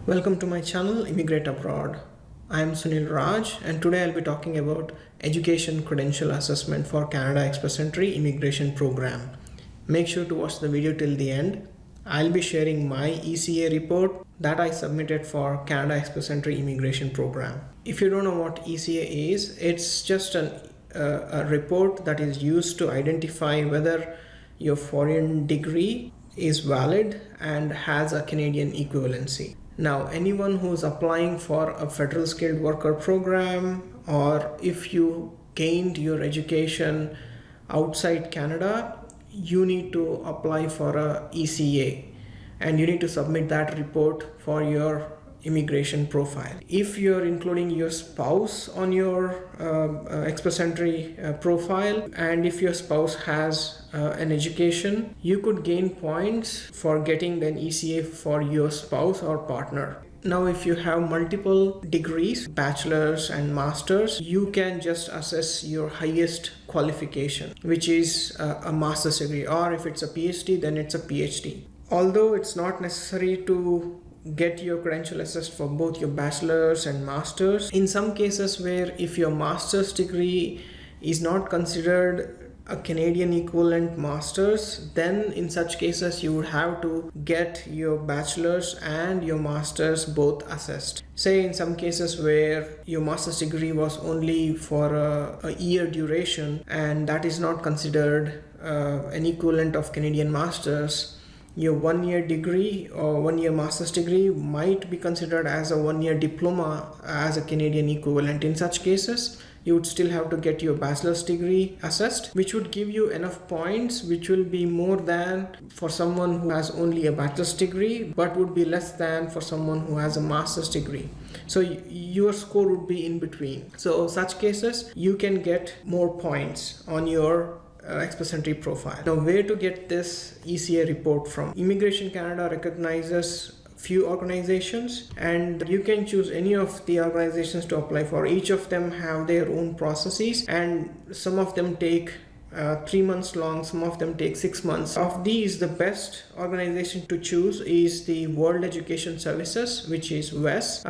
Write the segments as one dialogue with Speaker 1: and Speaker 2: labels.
Speaker 1: Welcome to my channel Immigrate Abroad. I am Sunil Raj and today I'll be talking about Education Credential Assessment for Canada Express Entry Immigration Program. Make sure to watch the video till the end. I'll be sharing my ECA report that I submitted for Canada Express Entry Immigration Program. If you don't know what ECA is, it's just a report that is used to identify whether your foreign degree is valid and has a Canadian equivalency. Now, anyone who is applying for a federal skilled worker program, or if you gained your education outside Canada, you need to apply for a ECA and you need to submit that report for your immigration profile. If you're including your spouse on your Express Entry profile, and if your spouse has an education, you could gain points for getting an ECA for your spouse or partner. Now, if you have multiple degrees, bachelor's and master's, you can just assess your highest qualification, which is a master's degree, or if it's a PhD, then it's a PhD. Although it's not necessary to get your credential assessed for both your bachelor's and master's, in some cases where if your master's degree is not considered a Canadian equivalent master's, then in such cases you would have to get your bachelor's and your master's both assessed. Say in some cases where your master's degree was only for a year duration and that is not considered an equivalent of Canadian master's, your 1 year degree or 1 year master's degree might be considered as a 1 year diploma as a Canadian equivalent. In such cases, you would still have to get your bachelor's degree assessed, which would give you enough points, which will be more than for someone who has only a bachelor's degree, but would be less than for someone who has a master's degree. So your score would be in between. So such cases, you can get more points on your Express Entry profile. Now, where to get this ECA report from? Immigration Canada recognizes few organizations and you can choose any of the organizations to apply for. Each of them have their own processes and some of them take 3 months long, some of them take 6 months. Of these, the best organization to choose is the World Education Services, which is WES,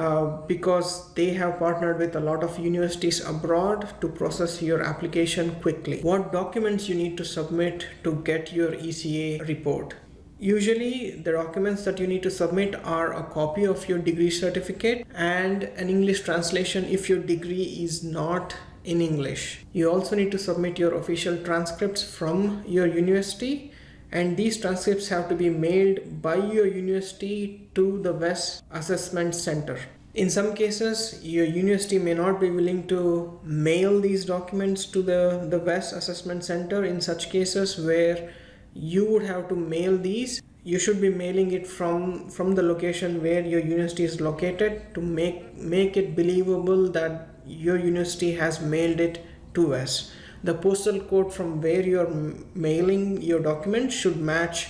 Speaker 1: because they have partnered with a lot of universities abroad to process your application quickly. What documents you need to submit to get your ECA report? Usually the documents that you need to submit are a copy of your degree certificate and an English translation if your degree is not in English. You also need to submit your official transcripts from your university, and these transcripts have to be mailed by your university to the WES Assessment Center. In some cases, your university may not be willing to mail these documents to the WES Assessment Center. In such cases where you would have to mail these, you should be mailing it from the location where your university is located to make it believable that your university has mailed it to us. The postal code from where you're mailing your document should match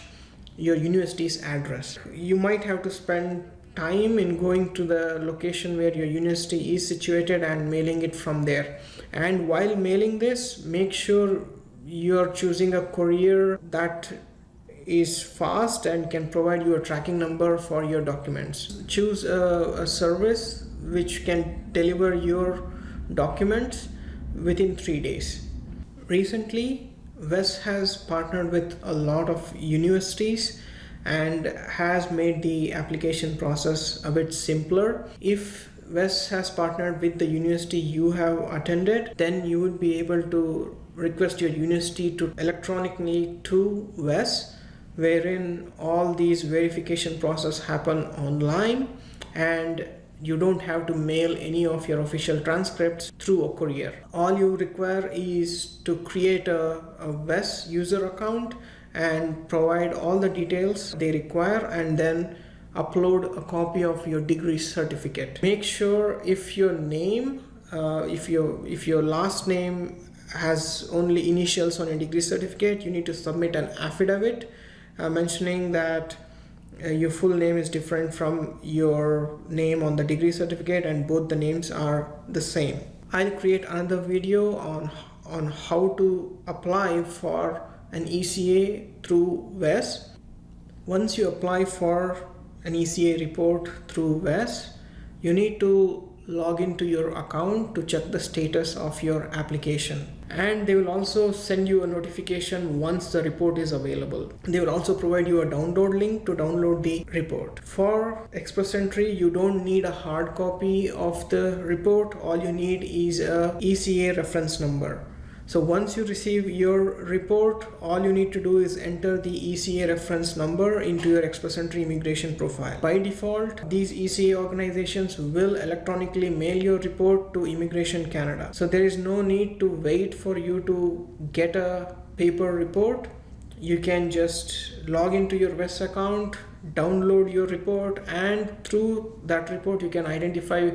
Speaker 1: your university's address. You might have to spend time in going to the location where your university is situated and mailing it from there. And while mailing this, make sure you're choosing a courier that is fast and can provide you a tracking number for your documents. Choose a service which can deliver your documents within 3 days. Recently, WES has partnered with a lot of universities and has made the application process a bit simpler. If WES has partnered with the university you have attended, then you would be able to request your university to electronically to WES, wherein all these verification process happen online and you don't have to mail any of your official transcripts through a courier. All you require is to create a WES user account and provide all the details they require and then upload a copy of your degree certificate. Make sure if your name, if your last name has only initials on a degree certificate, you need to submit an affidavit mentioning that your full name is different from your name on the degree certificate and both the names are the same. I'll create another video on how to apply for an ECA through WES. Once you apply for an ECA report through WES, you need to log into your account to check the status of your application. And they will also send you a notification once the report is available. They will also provide you a download link to download the report. For Express Entry, you don't need a hard copy of the report. All you need is a ECA reference number. So once you receive your report, all you need to do is enter the ECA reference number into your Express Entry immigration profile. By default, these ECA organizations will electronically mail your report to Immigration Canada. So there is no need to wait for you to get a paper report. You can just log into your WES account, download your report, and through that report you can identify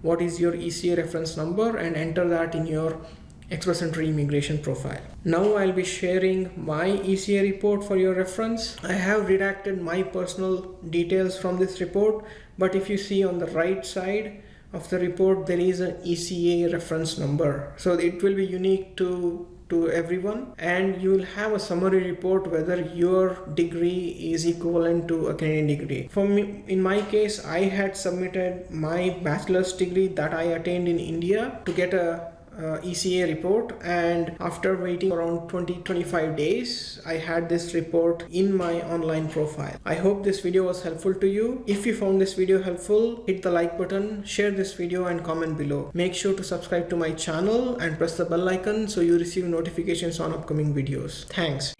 Speaker 1: what is your ECA reference number and enter that in your Express Entry immigration profile. Now I'll be sharing my ECA report for your reference. I have redacted my personal details from this report, but if you see on the right side of the report, there is an ECA reference number. So it will be unique to everyone, and you will have a summary report whether your degree is equivalent to a Canadian degree. For me, in my case, I had submitted my bachelor's degree that I attained in India to get a ECA report, and after waiting around 20-25 days, I had this report in my online profile. I hope this video was helpful to you. If you found this video helpful, hit the like button, share this video, and comment below. Make sure to subscribe to my channel and press the bell icon so you receive notifications on upcoming videos. Thanks.